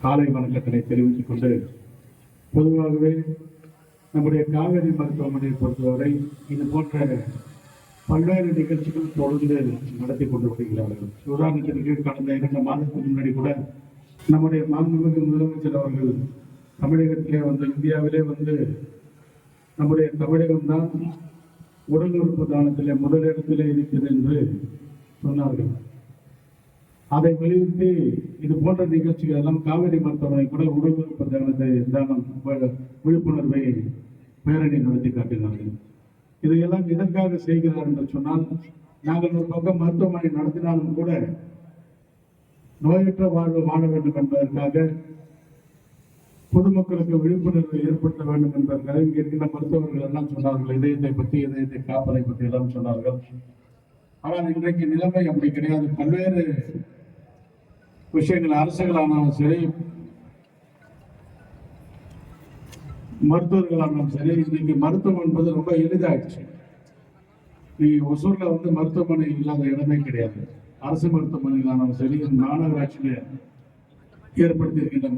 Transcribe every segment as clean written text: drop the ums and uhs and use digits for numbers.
காலை வணக்கத்தினை தெரிவித்துக் கொண்டு, பொதுவாகவே நம்முடைய காவேரி மருத்துவமனையை பொறுத்தவரை இது போன்ற பல்வேறு நிகழ்ச்சிகள் தொடர்ந்து நடத்தி கொண்டு வருகிறார்கள். உதாரணத்திற்கு கடந்த 2 மாதத்துக்கு முன்னாடி கூட நம்முடைய மாண்புமிகு முதலமைச்சர் அவர்கள் தமிழகத்திலே இந்தியாவிலே நம்முடைய தமிழகம்தான் உடல் உறுப்பு தானத்திலே முதலிடத்திலே இருக்கிறது என்று சொன்னார்கள். அதை வலியுறுத்தி இது போன்ற நிகழ்ச்சிகள் எல்லாம் காவேரி மருத்துவமனை கூட உடல் உறுப்பு தானம் விழிப்புணர்வை பேரணி நடத்தி காட்டினார்கள். இதையெல்லாம் எதற்காக செய்கிறார் என்று சொன்னால், நாங்கள் ஒரு பக்கம் மருத்துவமனை நடத்தினாலும் கூட நோயற்ற வாழ்வு வாழ வேண்டும் என்பதற்காக, பொதுமக்களுக்கு விழிப்புணர்வை ஏற்படுத்த வேண்டும் என்பதற்காக இங்கே இருக்கின்ற மருத்துவர்கள் எல்லாம் சொன்னார்கள், இதயத்தை காப்பதை பற்றி எல்லாம் சொன்னார்கள். ஆனால் இன்றைக்கு நிலைமை அப்படி கிடையாது. பல்வேறு விஷயங்கள் அரசுகளானாலும் சரி, மருத்துவர்களானாலும் சரி, இன்னைக்கு மருத்துவம் என்பது ரொம்ப எளிதாயிடுச்சு. நீ ஒசூர்ல மருத்துவமனை இல்லாத இடமே கிடையாது. அரசு மருத்துவமனைகளானாலும் சரி, மாநகராட்சியில ஏற்படுத்தி இருக்கின்ற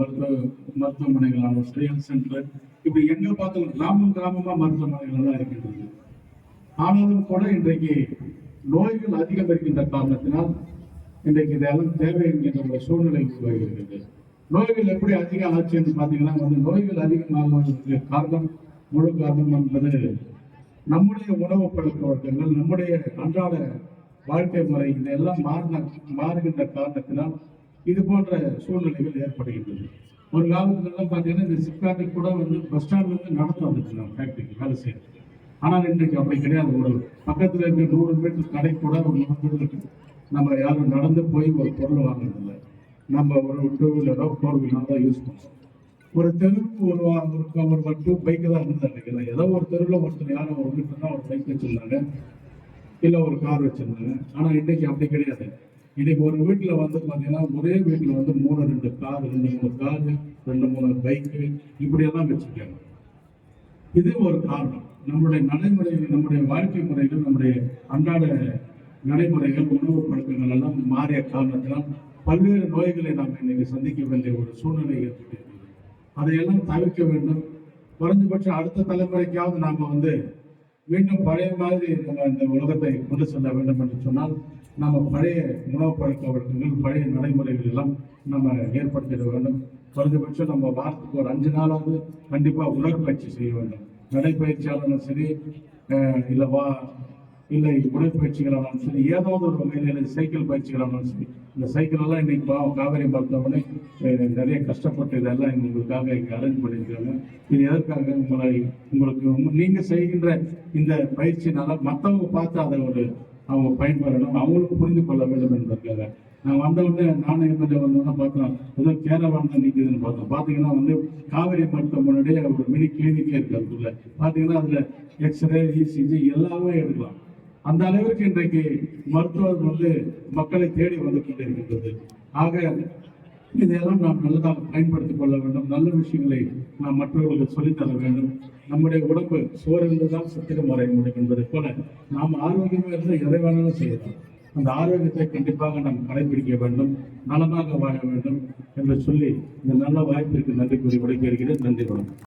மருத்துவமனைகளானாலும் சரி, ஹெல்த் சென்டர், இப்படி எங்க பார்த்தாலும் கிராமமா மருத்துவமனைகள் தான் இருக்கின்றது. ஆனாலும் கூட இன்றைக்கு நோய்கள் அதிகம் இருக்கின்ற காரணத்தினால் இன்றைக்கு இதெல்லாம் தேவை என்கின்ற ஒரு சூழ்நிலை உருவாகிறது. நோய்கள் எப்படி அதிகம் ஆச்சு என்று பார்த்தீங்கன்னா, நோய்கள் அதிகமாகுவதற்கு முழு காரணம் என்பது நம்முடைய உணவு பழக்க வழக்கங்கள், நம்முடைய அன்றாட வாழ்க்கை முறை, இதெல்லாம் மாறுகின்ற காரணத்தினால் இது போன்ற சூழ்நிலைகள் ஏற்படுகின்றது. ஒரு காலத்துல பார்த்தீங்கன்னா இந்த சிப்காட்டு கூட பஸ் ஸ்டாண்ட்ல நடந்து வந்துருக்கலாம் ஃபேக்டரிக்கு வேலை செய்யறது. ஆனால் இன்றைக்கு அப்படி கிடையாது. ஒரு பக்கத்துல இருக்க 100 மீட்டர் கடை கூட ஒரு 100 மீட்டருக்கு நம்ம யாரும் நடந்து போய் ஒரு பொருள் வாங்குறதில்லை. நம்ம ஒரு 2 வீலரோ 4 வீலரோ தான் யூஸ் பண்ணுறோம். ஒரு தெருவுக்கு ஒரு 2 பைக்கு தான் இருந்தாங்க. ஏதோ ஒரு தெருவில் ஒருத்தர் யாரும் ஒரு வீட்டில் தான் ஒரு பைக் வச்சிருந்தாங்க, இல்லை ஒரு கார் வச்சிருந்தாங்க. ஆனால் இன்னைக்கு அப்படி கிடையாது. இன்னைக்கு ஒரு வீட்டில் பார்த்தீங்கன்னா ஒரே வீட்டில் 2 கார், 2-3 காரு, 2-3 பைக்கு இப்படியெல்லாம் வச்சிருக்காங்க. இது ஒரு காரணம். நம்முடைய நடைமுறைகள், நம்முடைய வாழ்க்கை முறைகள், நம்முடைய அன்றாட நடைமுறைகள், உணவு பழக்கங்கள் எல்லாம் மாறிய காரணத்தினால் பல்வேறு நோய்களை நாம் இன்னைக்கு சந்திக்க வேண்டிய ஒரு சூழ்நிலை ஏற்பட்டிருக்கிறது. அதையெல்லாம் தவிர்க்க வேண்டும். குறைஞ்சபட்சம் அடுத்த தலைமுறைக்காவது நாம மீண்டும் பழைய மாதிரி நம்ம இந்த உலகத்தை கொண்டு செல்ல வேண்டும் என்று சொன்னால், நம்ம பழைய உணவு பழக்க வழக்கங்கள், பழைய நடைமுறைகள் எல்லாம் நம்ம ஏற்படுத்திட வேண்டும். குறைஞ்சபட்சம் நம்ம வாரத்துக்கு ஒரு 5 நாளாவது கண்டிப்பா உடற்பயிற்சி செய்ய வேண்டும். நடைப்பயிற்சியாளரும் சரி, இல்லை உடற்பயிற்சிகளானாலும் சரி, ஏதாவது ஒரு வகையில் சைக்கிள் பயிற்சிகளானாலும் சரி. இந்த சைக்கிள் எல்லாம் இன்னைக்கு காவேரி மருத்துவமனை நிறைய கஷ்டப்பட்டு இதெல்லாம் எங்களுக்காக இங்கே அரேஞ்ச் பண்ணியிருக்காங்க. இது எதற்காக உங்களுக்கு நீங்க செய்கின்ற இந்த பயிற்சினால மற்றவங்க பார்த்து அதை அவங்க பயன்பெறணும், அவங்களுக்கு புரிந்து கொள்ள வேண்டும் என்பதற்காக. நான் வந்தவுடனே நானும் எம்எல்ஏ வந்தோம்னா பார்த்தோம், கேரளாவில் தான் நிற்குதுன்னு பார்த்தோம். பார்த்தீங்கன்னா காவேரி மருத்துவமனையுடைய ஒரு மினி கிளினிக்கே இருக்கு. அதுக்குள்ள பார்த்தீங்கன்னா அதுல எக்ஸ்ரே, இசிஜி எல்லாமே எடுக்கலாம். அந்த அளவிற்கு இன்றைக்கு மருத்துவர் மக்களை தேடி வந்து கொண்டிருக்கின்றது. ஆக இதையெல்லாம் நாம் நல்லதாக பயன்படுத்திக் கொள்ள வேண்டும். நல்ல விஷயங்களை நாம் மற்றவர்களுக்கு சொல்லித்தர வேண்டும். நம்முடைய உடம்பு சோறு இருந்துதான் சத்திரம் வரைய முடியும் என்பதை போல நாம் ஆரோக்கியமாக இருந்து எதை வேணாலும் செய்யலாம். அந்த ஆரோக்கியத்தை கண்டிப்பாக நாம் கடைபிடிக்க வேண்டும், நலமாக வாழ வேண்டும் என்று சொல்லி இந்த நல்ல வாய்ப்பிற்கு நன்றி கூறி விடைபெறுகிறேன். நன்றி வணக்கம்.